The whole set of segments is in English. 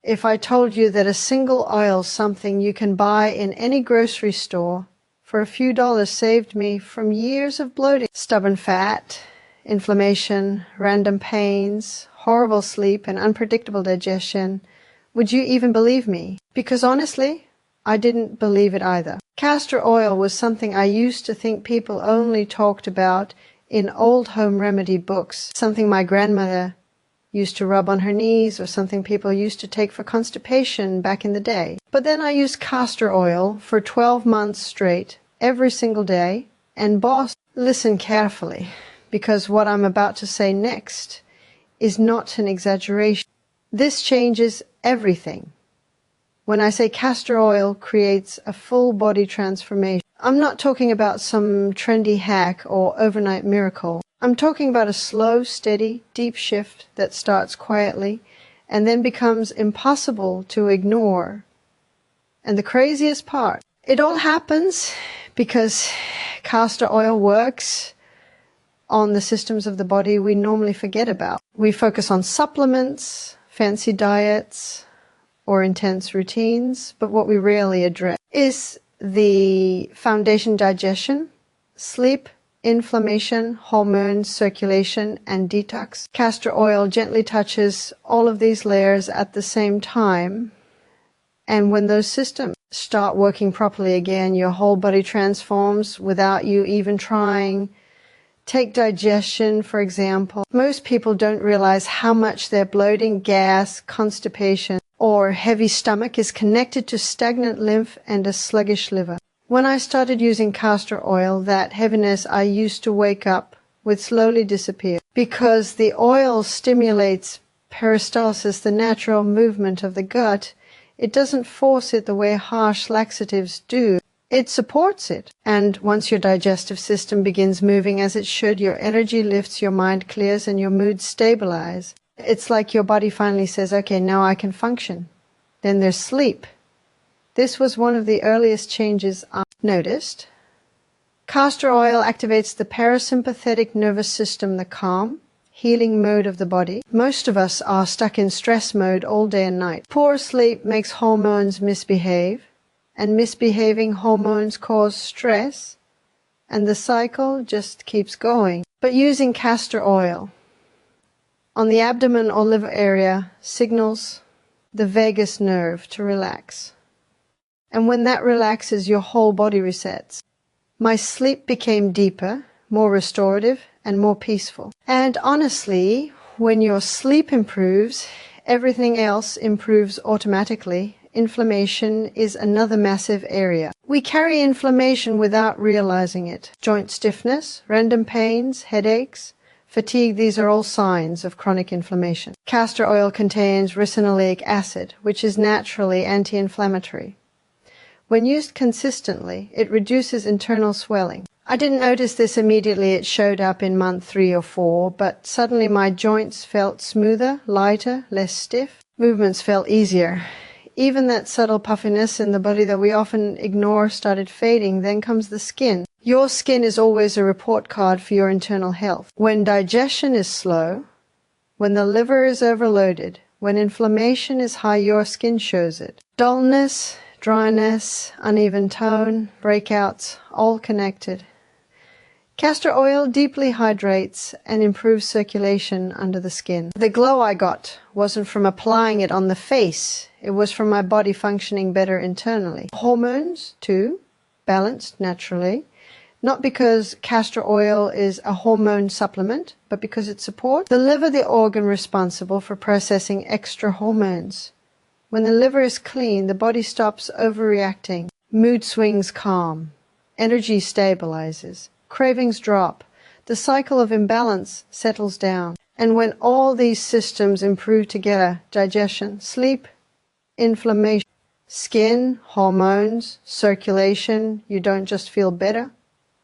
if I told you that a single oil, something you can buy in any grocery store, for a few dollars saved me from years of bloating, stubborn fat, inflammation, random pains, horrible sleep, and unpredictable digestion, would you even believe me? Because honestly, I didn't believe it either. Castor oil was something I used to think people only talked about in old home remedy books, something my grandmother used to rub on her knees, or something people used to take for constipation back in the day. But then I used castor oil for 12 months straight, every single day, and boss, listen carefully, because what I'm about to say next is not an exaggeration. This changes everything. When I say castor oil creates a full body transformation, I'm not talking about some trendy hack or overnight miracle. I'm talking about a slow, steady, deep shift that starts quietly and then becomes impossible to ignore. And the craziest part, it all happens because castor oil works on the systems of the body we normally forget about. We focus on supplements, fancy diets, or intense routines, but what we rarely address is the foundation: digestion, sleep, inflammation, hormones, circulation, and detox. Castor oil gently touches all of these layers at the same time, and when those systems start working properly again, your whole body transforms without you even trying. Take digestion, for example. Most people don't realize how much their bloating, gas, constipation, or heavy stomach is connected to stagnant lymph and a sluggish liver. When I started using castor oil, that heaviness I used to wake up would slowly disappear, because the oil stimulates peristalsis, the natural movement of the gut. It doesn't force it the way harsh laxatives do. It supports it. And once your digestive system begins moving as it should, your energy lifts, your mind clears, and your mood stabilize. It's like your body finally says, okay, now I can function. Then there's sleep. This was one of the earliest changes I noticed. Castor oil activates the parasympathetic nervous system, the calm, healing mode of the body. Most of us are stuck in stress mode all day and night. Poor sleep makes hormones misbehave, and misbehaving hormones cause stress, and the cycle just keeps going. But using castor oil on the abdomen or liver area signals the vagus nerve to relax. And when that relaxes, your whole body resets. My sleep became deeper, more restorative, and more peaceful. And honestly, when your sleep improves, everything else improves automatically. Inflammation is another massive area. We carry inflammation without realizing it. Joint stiffness, random pains, headaches, fatigue, these are all signs of chronic inflammation. Castor oil contains ricinoleic acid, which is naturally anti-inflammatory. When used consistently, it reduces internal swelling. I didn't notice this immediately. It showed up in month 3 or 4, but suddenly my joints felt smoother, lighter, less stiff. Movements felt easier. Even that subtle puffiness in the body that we often ignore started fading. Then comes the skin. Your skin is always a report card for your internal health. When digestion is slow, when the liver is overloaded, when inflammation is high, your skin shows it. Dullness, dryness, uneven tone, breakouts, all connected. Castor oil deeply hydrates and improves circulation under the skin. The glow I got wasn't from applying it on the face. It was from my body functioning better internally. Hormones, too, balanced naturally. Not because castor oil is a hormone supplement, but because it supports the liver, the organ responsible for processing extra hormones. When the liver is clean, the body stops overreacting. Mood swings calm. Energy stabilizes. Cravings drop. The cycle of imbalance settles down. And when all these systems improve together, digestion, sleep, inflammation, skin, hormones, circulation, you don't just feel better,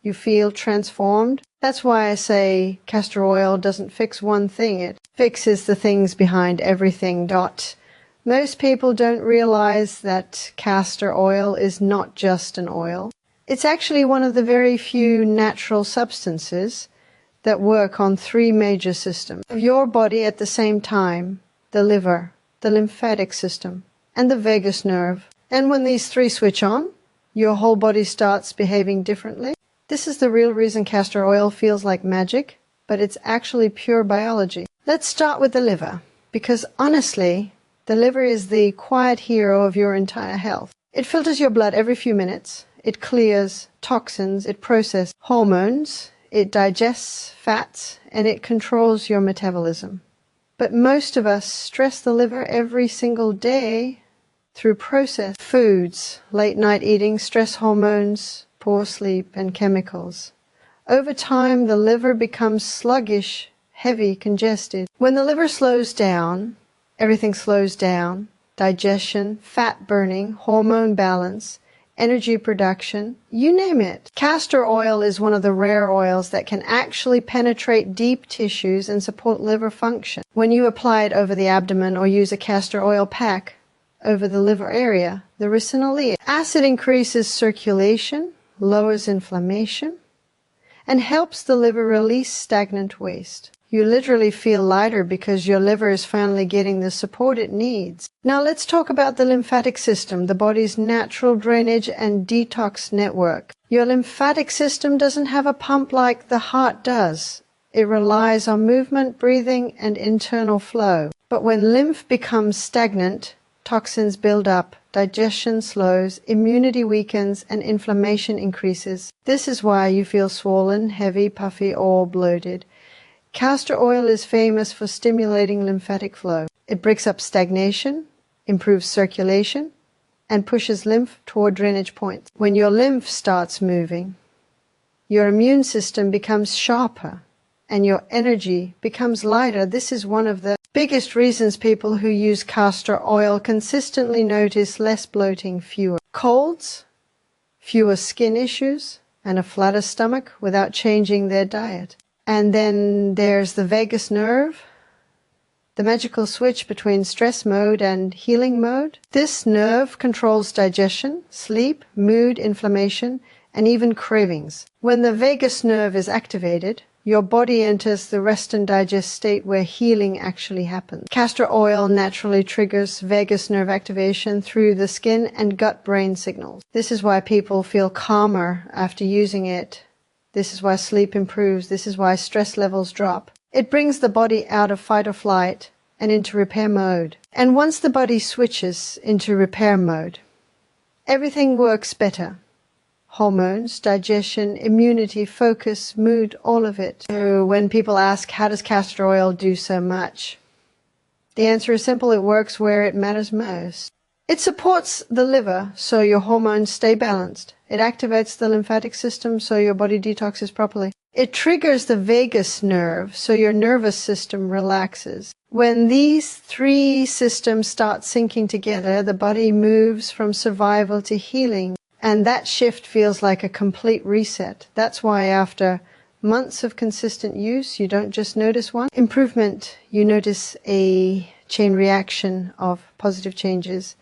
you feel transformed. That's why I say castor oil doesn't fix one thing. It fixes the things behind everything. Most people don't realize that castor oil is not just an oil. It's actually one of the very few natural substances that work on 3 major systems of your body at the same time: the liver, the lymphatic system, and the vagus nerve. And when these three switch on, your whole body starts behaving differently. This is the real reason castor oil feels like magic, but it's actually pure biology. Let's start with the liver, because honestly, the liver is the quiet hero of your entire health. It filters your blood every few minutes. It clears toxins, it processes hormones, it digests fats, and it controls your metabolism. But most of us stress the liver every single day through processed foods, late night eating, stress hormones, poor sleep, and chemicals. Over time, the liver becomes sluggish, heavy, congested. When the liver slows down, everything slows down. Digestion, fat burning, hormone balance, energy production, you name it. Castor oil is one of the rare oils that can actually penetrate deep tissues and support liver function. When you apply it over the abdomen or use a castor oil pack over the liver area, the ricinoleate acid increases circulation, lowers inflammation, and helps the liver release stagnant waste. You literally feel lighter because your liver is finally getting the support it needs. Now let's talk about the lymphatic system, the body's natural drainage and detox network. Your lymphatic system doesn't have a pump like the heart does. It relies on movement, breathing, and internal flow. But when lymph becomes stagnant, toxins build up, digestion slows, immunity weakens, and inflammation increases. This is why you feel swollen, heavy, puffy, or bloated. Castor oil is famous for stimulating lymphatic flow. It breaks up stagnation, improves circulation, and pushes lymph toward drainage points. When your lymph starts moving, your immune system becomes sharper and your energy becomes lighter. This is one of the biggest reasons people who use castor oil consistently notice less bloating, fewer colds, fewer skin issues, and a flatter stomach without changing their diet. And then there's the vagus nerve, the magical switch between stress mode and healing mode. This nerve controls digestion, sleep, mood, inflammation, and even cravings. When the vagus nerve is activated, your body enters the rest and digest state where healing actually happens. Castor oil naturally triggers vagus nerve activation through the skin and gut-brain signals. This is why people feel calmer after using it. This is why sleep improves. This is why stress levels drop. It brings the body out of fight or flight and into repair mode. And once the body switches into repair mode, everything works better. Hormones, digestion, immunity, focus, mood, all of it. So when people ask, how does castor oil do so much? The answer is simple. It works where it matters most. It supports the liver so your hormones stay balanced. It activates the lymphatic system so your body detoxes properly. It triggers the vagus nerve so your nervous system relaxes. When these three systems start syncing together, the body moves from survival to healing. And that shift feels like a complete reset. That's why after months of consistent use, you don't just notice one improvement, you notice a chain reaction of positive changes.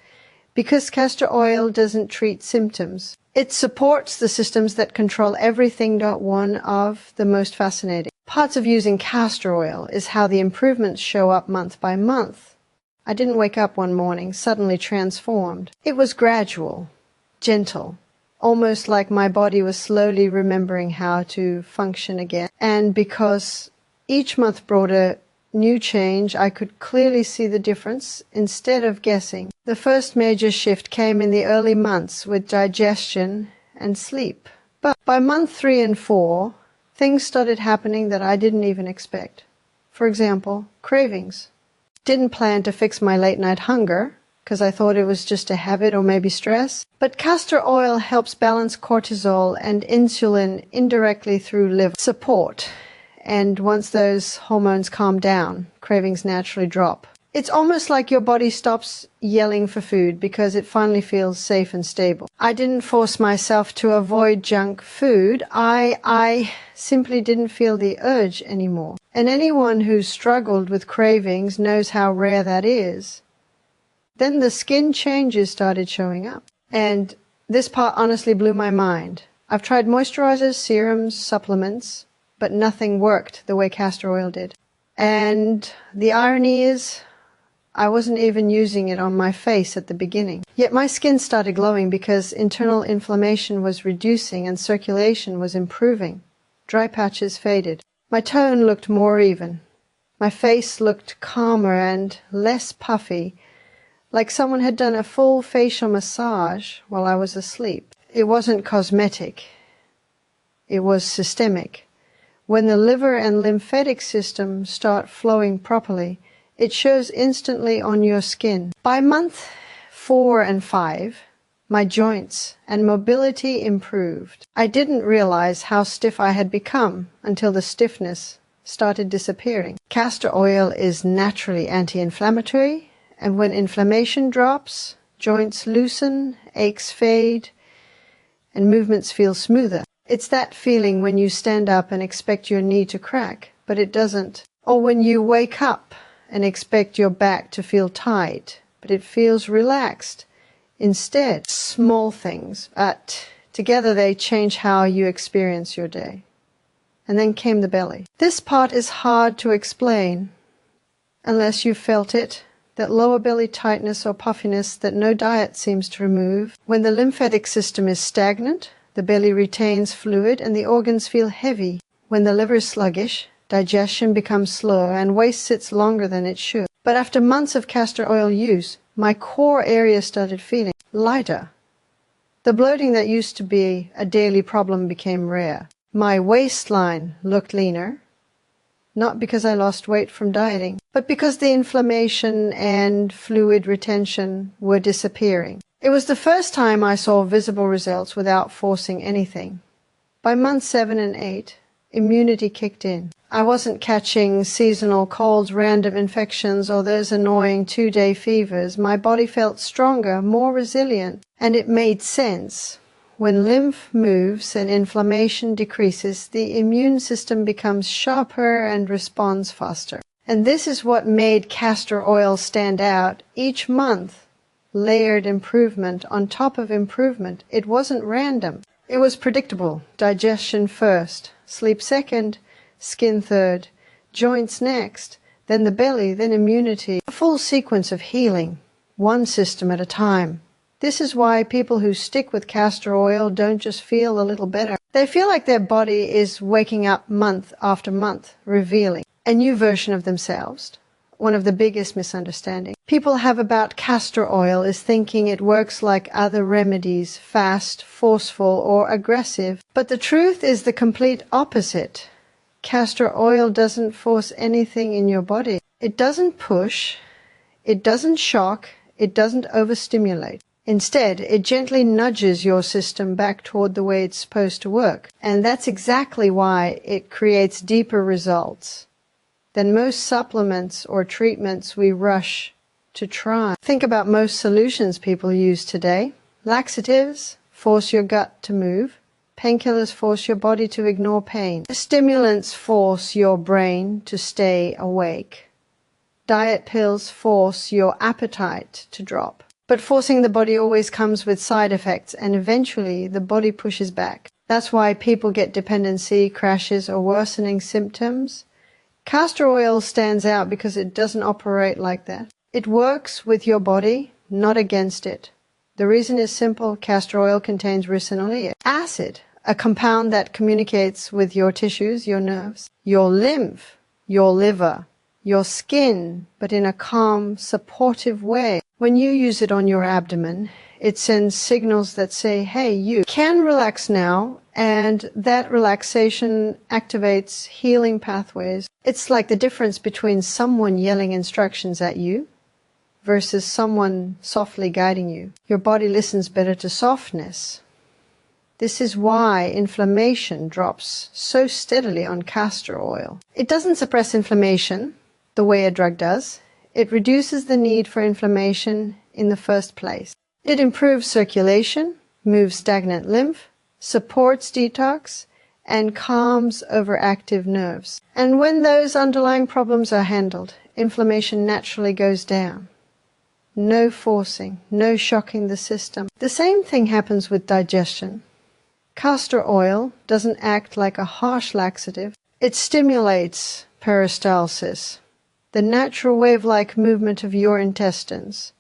Because castor oil doesn't treat symptoms, it supports the systems that control everything. One of the most fascinating parts of using castor oil is how the improvements show up month by month. I didn't wake up one morning suddenly transformed. It was gradual, gentle, almost like my body was slowly remembering how to function again. And because each month brought a new change, I could clearly see the difference instead of guessing. The first major shift came in the early months with digestion and sleep. But by month 3 and 4, things started happening that I didn't even expect. For example, cravings. Didn't plan to fix my late night hunger because I thought it was just a habit or maybe stress. But castor oil helps balance cortisol and insulin indirectly through liver support. And once those hormones calm down, cravings naturally drop. It's almost like your body stops yelling for food because it finally feels safe and stable. I didn't force myself to avoid junk food. I simply didn't feel the urge anymore. And anyone who's struggled with cravings knows how rare that is. Then the skin changes started showing up. And this part honestly blew my mind. I've tried moisturizers, serums, supplements, but nothing worked the way castor oil did. And the irony is, I wasn't even using it on my face at the beginning. Yet my skin started glowing because internal inflammation was reducing and circulation was improving. Dry patches faded. My tone looked more even. My face looked calmer and less puffy, like someone had done a full facial massage while I was asleep. It wasn't cosmetic. It was systemic. When the liver and lymphatic system start flowing properly, it shows instantly on your skin. By month 4 and 5, my joints and mobility improved. I didn't realize how stiff I had become until the stiffness started disappearing. Castor oil is naturally anti-inflammatory, and when inflammation drops, joints loosen, aches fade, and movements feel smoother. It's that feeling when you stand up and expect your knee to crack, but it doesn't. Or when you wake up and expect your back to feel tight, but it feels relaxed. Instead, small things, but together they change how you experience your day. And then came the belly. This part is hard to explain unless you've felt it, that lower belly tightness or puffiness that no diet seems to remove. When the lymphatic system is stagnant, the belly retains fluid and the organs feel heavy. When the liver is sluggish, digestion becomes slower and waste sits longer than it should. But after months of castor oil use, my core area started feeling lighter. The bloating that used to be a daily problem became rare. My waistline looked leaner, not because I lost weight from dieting, but because the inflammation and fluid retention were disappearing. It was the first time I saw visible results without forcing anything. By month 7 and 8, immunity kicked in. I wasn't catching seasonal colds, random infections, or those annoying 2-day fevers. My body felt stronger, more resilient, and it made sense. When lymph moves and inflammation decreases, the immune system becomes sharper and responds faster. And this is what made castor oil stand out. Each month, layered improvement on top of improvement. It wasn't random. It was predictable. Digestion first, sleep second, skin third, joints next, then the belly, then immunity. A full sequence of healing, one system at a time. This is why people who stick with castor oil don't just feel a little better. They feel like their body is waking up month after month, revealing a new version of themselves. One of the biggest misunderstandings people have about castor oil is thinking it works like other remedies, fast, forceful, or aggressive. But the truth is the complete opposite. Castor oil doesn't force anything in your body. It doesn't push, it doesn't shock, it doesn't overstimulate. Instead, it gently nudges your system back toward the way it's supposed to work. And that's exactly why it creates deeper results than most supplements or treatments we rush to try. Think about most solutions people use today. Laxatives force your gut to move. Painkillers force your body to ignore pain. Stimulants force your brain to stay awake. Diet pills force your appetite to drop. But forcing the body always comes with side effects, and eventually the body pushes back. That's why people get dependency, crashes, or worsening symptoms. Castor oil stands out because it doesn't operate like that. It works with your body, not against it. The reason is simple. Castor oil contains ricinoleic acid, a compound that communicates with your tissues, your nerves, your lymph, your liver, your skin, but in a calm, supportive way. When you use it on your abdomen, it sends signals that say, hey, you can relax now, and that relaxation activates healing pathways. It's like the difference between someone yelling instructions at you versus someone softly guiding you. Your body listens better to softness. This is why inflammation drops so steadily on castor oil. It doesn't suppress inflammation the way a drug does. It reduces the need for inflammation in the first place. It improves circulation, moves stagnant lymph, supports detox, and calms overactive nerves. And when those underlying problems are handled, inflammation naturally goes down. No forcing, no shocking the system. The same thing happens with digestion. Castor oil doesn't act like a harsh laxative. It stimulates peristalsis. the natural wave-like movement of your intestines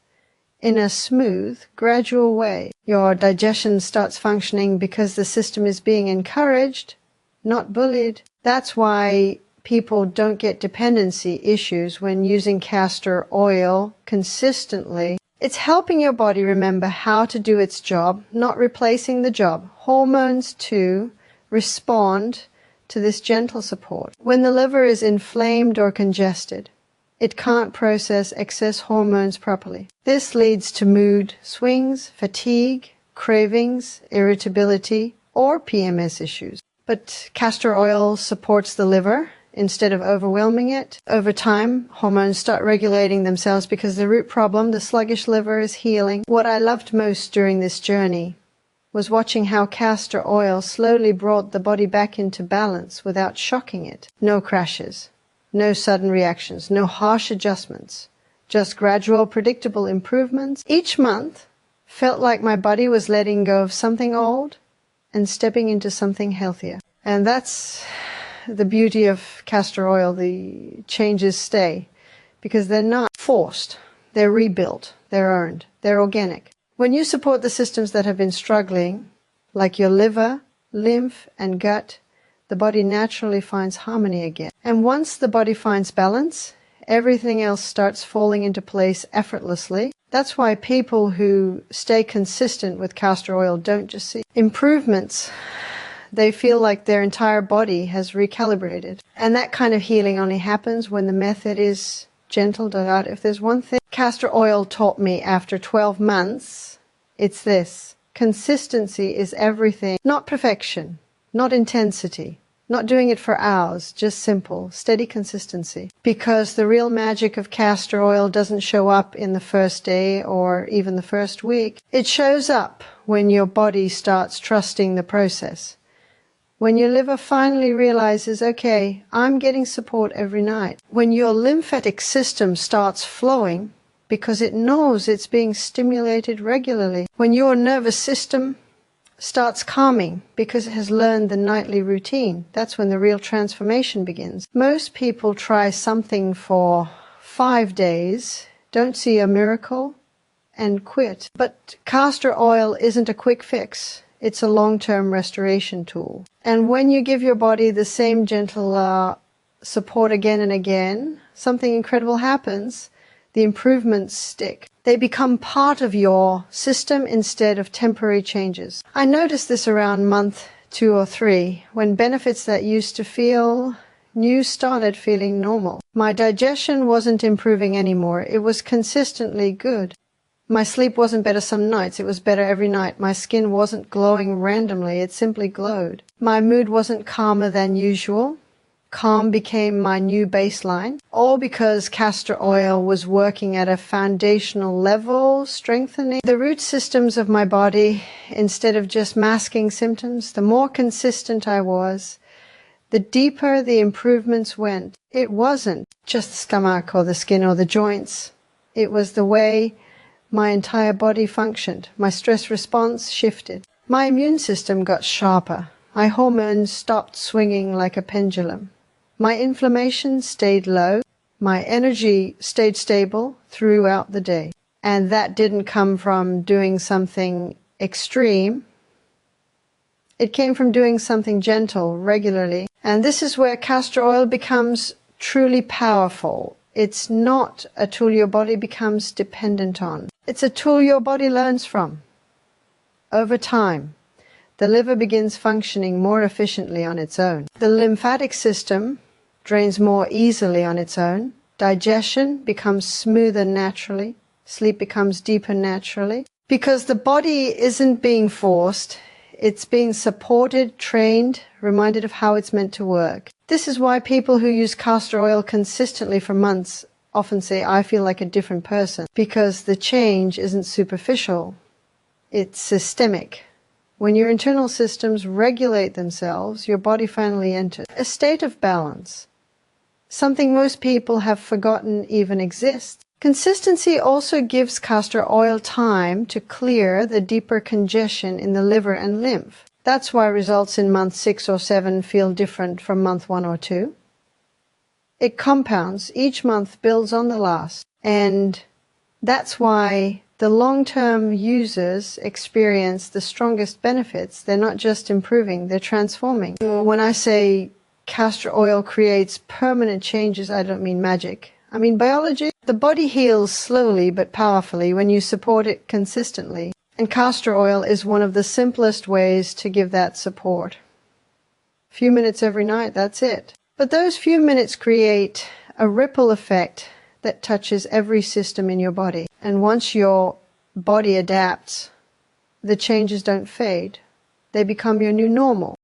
in a smooth, gradual way. Your digestion starts functioning because the system is being encouraged, not bullied. That's why people don't get dependency issues when using castor oil consistently. It's helping your body remember how to do its job, not replacing the job. Hormones, too, respond to this gentle support. When the liver is inflamed or congested, it can't process excess hormones properly. This leads to mood swings, fatigue, cravings, irritability, or PMS issues. But castor oil supports the liver instead of overwhelming it. Over time, hormones start regulating themselves because the root problem, the sluggish liver, is healing. What I loved most during this journey was watching how castor oil slowly brought the body back into balance without shocking it. No crashes, no sudden reactions, no harsh adjustments, just gradual, predictable improvements. Each month felt like my body was letting go of something old and stepping into something healthier. And that's the beauty of castor oil. The changes stay because they're not forced. They're rebuilt. They're earned. They're organic. When you support the systems that have been struggling, like your liver, lymph, and gut, the body naturally finds harmony again. And once the body finds balance, everything else starts falling into place effortlessly. That's why people who stay consistent with castor oil don't just see improvements. They feel like their entire body has recalibrated. And that kind of healing only happens when the method is gentle. If there's one thing castor oil taught me after 12 months, it's this. Consistency is everything. Not perfection, not intensity, not doing it for hours, just simple, steady consistency. Because the real magic of castor oil doesn't show up in the first day or even the first week. It shows up when your body starts trusting the process. When your liver finally realizes, okay, I'm getting support every night. When your lymphatic system starts flowing because it knows it's being stimulated regularly. When your nervous system starts calming because it has learned the nightly routine. That's when the real transformation begins. Most people try something for 5 days, don't see a miracle, and quit. But castor oil isn't a quick fix. It's a long-term restoration tool. And when you give your body the same gentle support again and again, something incredible happens. The improvements stick. They become part of your system instead of temporary changes. I noticed this around month 2 or 3, when benefits that used to feel new started feeling normal. My digestion wasn't improving anymore. It was consistently good. My sleep wasn't better some nights, it was better every night. My skin wasn't glowing randomly, it simply glowed. My mood wasn't calmer than usual. Calm became my new baseline, all because castor oil was working at a foundational level, strengthening the root systems of my body instead of just masking symptoms. The more consistent I was, the deeper the improvements went. It wasn't just the stomach or the skin or the joints. It was the way my entire body functioned. My stress response shifted. My immune system got sharper. My hormones stopped swinging like a pendulum. My inflammation stayed low. My energy stayed stable throughout the day. And that didn't come from doing something extreme. It came from doing something gentle regularly. And this is where castor oil becomes truly powerful. It's not a tool your body becomes dependent on. It's a tool your body learns from. Over time, the liver begins functioning more efficiently on its own. The lymphatic system drains more easily on its own. Digestion becomes smoother naturally. Sleep becomes deeper naturally. Because the body isn't being forced, it's being supported, trained, reminded of how it's meant to work. This is why people who use castor oil consistently for months often say, I feel like a different person. Because the change isn't superficial, it's systemic. When your internal systems regulate themselves, your body finally enters a state of balance. Something most people have forgotten even exists. Consistency also gives castor oil time to clear the deeper congestion in the liver and lymph. That's why results in month 6 or 7 feel different from month 1 or 2. It compounds. Each month builds on the last. And that's why the long-term users experience the strongest benefits. They're not just improving, they're transforming. When I say castor oil creates permanent changes, I don't mean magic. I mean biology. The body heals slowly but powerfully when you support it consistently. And castor oil is one of the simplest ways to give that support. A few minutes every night, that's it. But those few minutes create a ripple effect that touches every system in your body. And once your body adapts, the changes don't fade. They become your new normal.